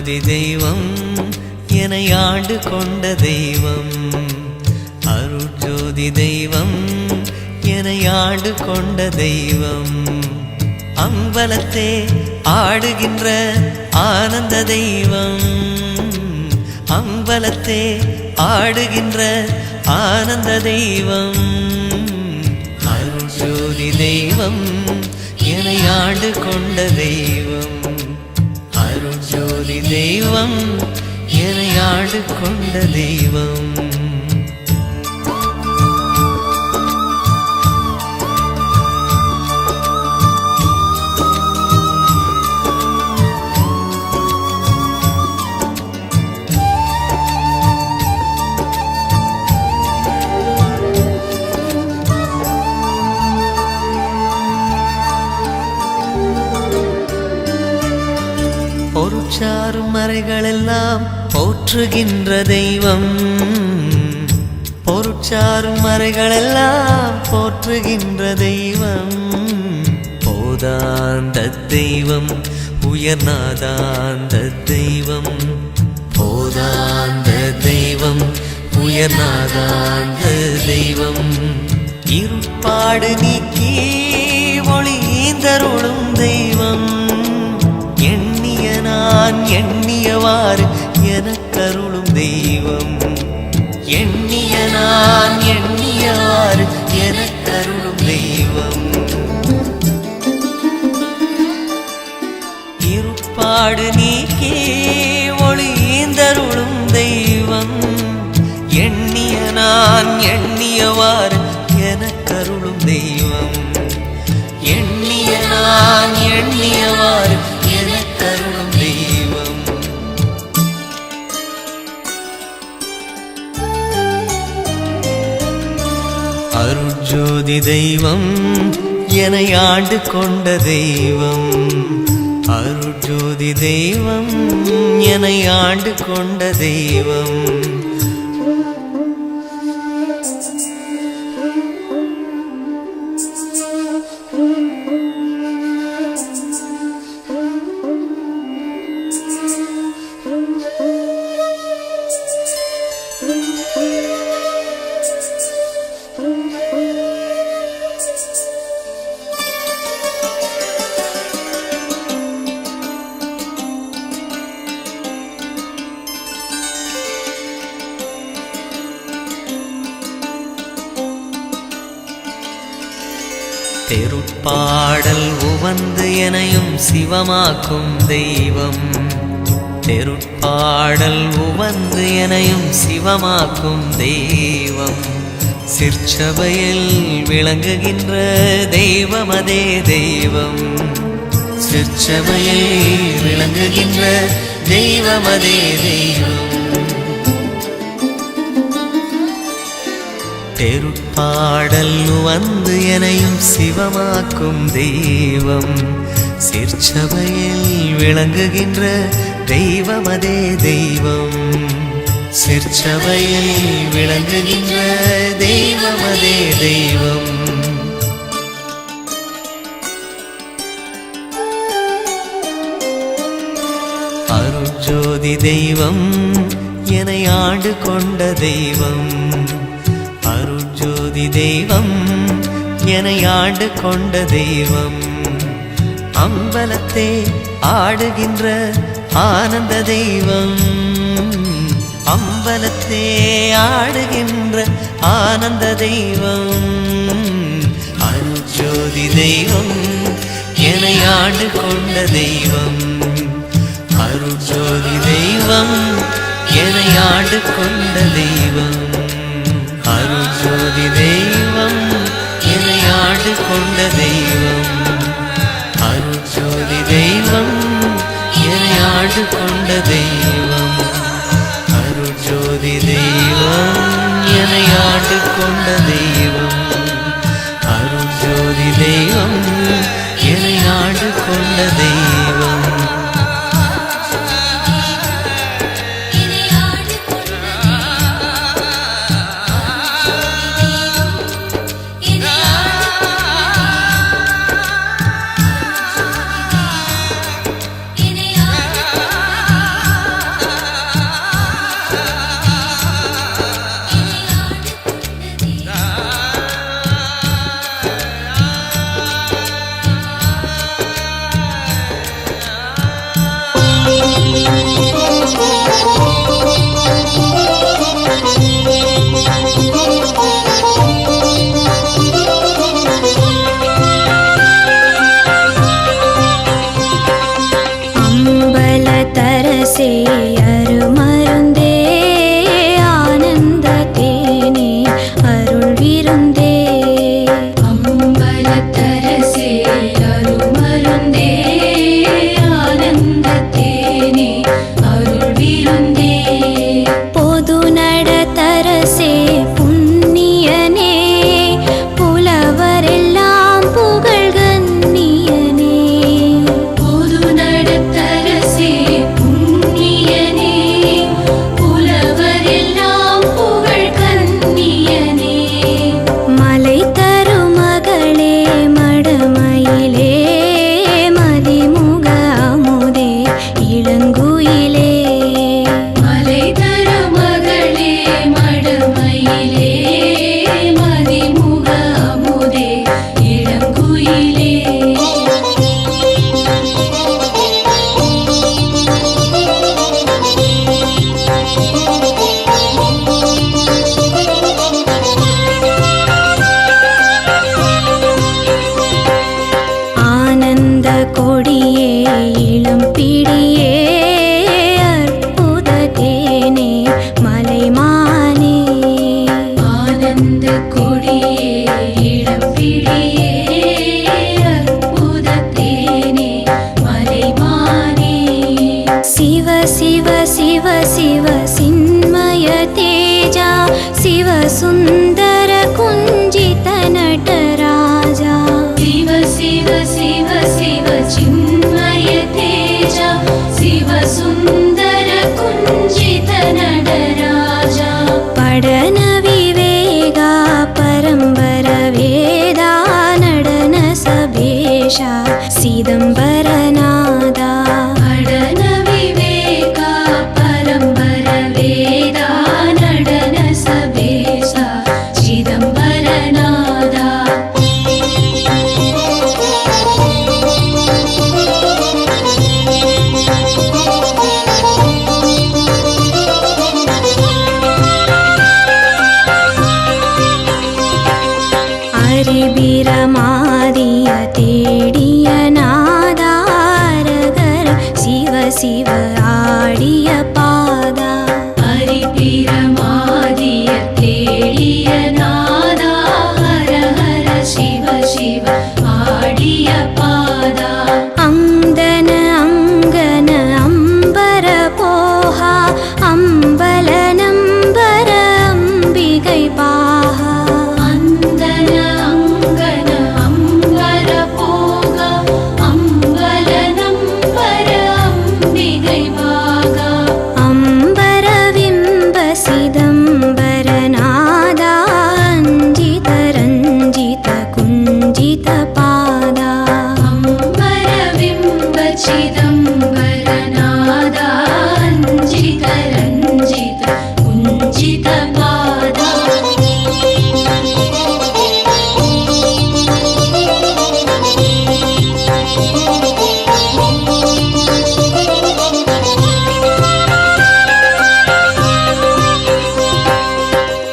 அருட்ஜோதி தெய்வம் என்னை ஆண்டு கொண்ட தெய்வம். அருட்ஜோதி தெய்வம் என்னை ஆண்டு கொண்ட தெய்வம். அம்பலத்தே ஆடுகின்ற ஆனந்த தெய்வம். அம்பலத்தே ஆடுகின்ற ஆனந்த தெய்வம். அருட்ஜோதி தெய்வம் என்னை ஆண்டு கொண்ட தெய்வம். அருட்ஜோதி தெய்வம் என்னை ஆண்டு கொண்ட தெய்வம். பொருட்சாரும் மறைகளெல்லாம் போற்றுகின்ற தெய்வம். பொருட்சாரும் மறைகளெல்லாம் போற்றுகின்ற தெய்வம். போதாந்த தெய்வம் உயர்நாதாந்த தெய்வம். போதாந்த தெய்வம் உயர்நாதாந்த தெய்வம். இருப்பாடு நீக்கி ஒளிந்தருளும் தெய்வம். நான் எண்ணியவாறு எனக்கருளும் தெய்வம். எண்ணிய நான் எண்ணியவாறு எனக்கருளும் தெய்வம். இருப்பாடு நீக்கி ஒளிந்தருளும் தெய்வம். எண்ணிய நான் எண்ணியவாறு எனக்கருளும் தெய்வம். எண்ணிய நான் எண்ணியவாறு எனக்கருளும் தெய்வம். அருட்ஜோதி தெய்வம் என்னை ஆண்டு கொண்ட தெய்வம். அருட்ஜோதி தெய்வம் என்னை ஆண்டு கொண்ட தெய்வம். தெருட்பாடல் உவந்து எனையும் சிவமாக்கும் தெய்வம். தெருட்பாடல் உவந்து எனையும் சிவமாக்கும் தெய்வம். சிற்சபையில் விளங்குகின்ற தெய்வம் அதே தெய்வம். சிற்சபையில் விளங்குகின்ற தெய்வம் அதே தெய்வம். தெருட்பாடல் வந்து எனையும் சிவமாக்கும் தெய்வம். சிற்சபையில் விளங்குகின்ற தெய்வம் அதே தெய்வம். சிற்சபையில் விளங்குகின்ற தெய்வம் அதே தெய்வம். அருட்ஜோதி தெய்வம் என்னை ஆண்டு கொண்ட தெய்வம். அருட்ஜோதி தெய்வம் என்னை ஆண்டு கொண்ட தெய்வம். அம்பலத்தே ஆடுகின்ற ஆனந்த தெய்வம். அம்பலத்தே ஆடுகின்ற ஆனந்த தெய்வம். அருட்ஜோதி தெய்வம் என்னை ஆண்டு கொண்ட தெய்வம். அருட்ஜோதி தெய்வம் என்னை ஆண்டு கொண்ட தெய்வம். அருட்ஜோதி தெய்வம் என்னை ஆண்டு கொண்ட தெய்வம். அருட்ஜோதி தெய்வம் என்னை ஆண்டு கொண்ட தெய்வம். அருட்ஜோதி தெய்வம் என்னை ஆண்டு கொண்ட தெய்வம். அருட்ஜோதி தெய்வம் என்னை ஆண்டு கொண்ட தெய்வம். शिव सिन्मय तेजा शिव सुन्दर कुञ्जित नटराजा शिव शिव शिव शिव चिन्मय तेजा शिव सुन्दर कुञ्जित नटराजा पडन विवेगा परम्बर वेदा नडन सभेशा सिदम्बरनादा पडन विवेका परम्बर वेदा नडन सभेशा चिदम्बरनादा अरिबिरमादिय तेडिय नादारगर शिव शिव आडिय पादा हरिपिरमादिय तेडिय नादा हर हर शिव शिव आडिय पादा अंदन अंगन अंबर पोहा अंबलनंबर अंबिगै पाहा अन्दन अङ्गन अम्बर पोग अम्बलनम्बर अम्बिगै भागा अंबरविंब सिदंबरनादा अंजित रंजित कुंजित पादा अम्बरबिम्ब चिदम्बरनादा अञ्जित रञ्जित कुञ्जित पादा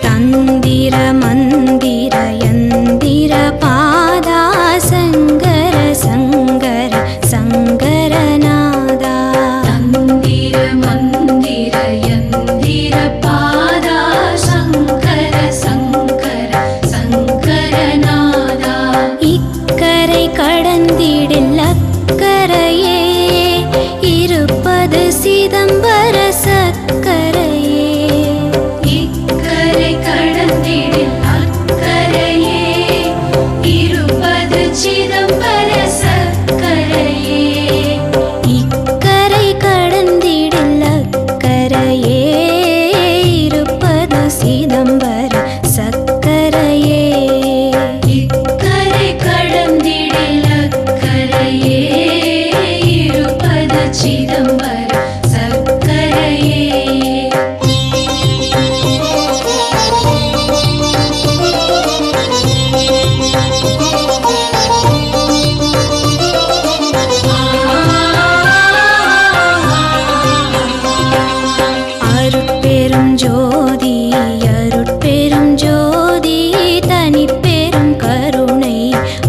तंदिर मंदिर यंदिर पादा संगर संगर संगरनादा तन्दिर मन्दिर यन्दिर पादा शङ्कर शङ्कर शङ्करनादा इक्कரை கடந்திடில் அக்கரையே இருப்பது சிதம்பர சக்கரையே इक्करै कडन्दिडिल् अक्करये इरुपदु चिदम्बर सक्करये இக்கரை கடந்திடில் அக்கரையே இருப்பது சிதம்பர சக்கரையே इक्करै कडन्दिडिल् अक्करये इरुपदु चिदम्बर सक्करये அருட்பெரும் ஜோதி அருட்பெரும் ஜோதி தனிப்பெரும் கருணை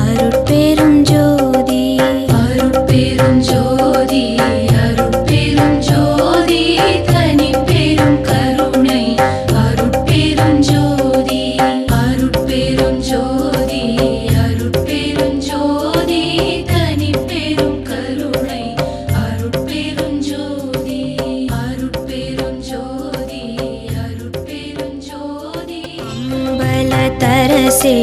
அருட்பெரும் ஜோதி அருட்பெரும் ஜோதி அருட்பெரும் ஜோதி தனிப்பெரும் கருணை அருட்பெரும் ஜோதி அருட்பெரும் ஜோதி அருட்பெரும் ஜோதி தனிப்பெரும் கருணை அருட்பெரும் ஜோதி அருட்பெரும் ஜோதி அருட்பெரும் ஜோதி அம்பல தரசே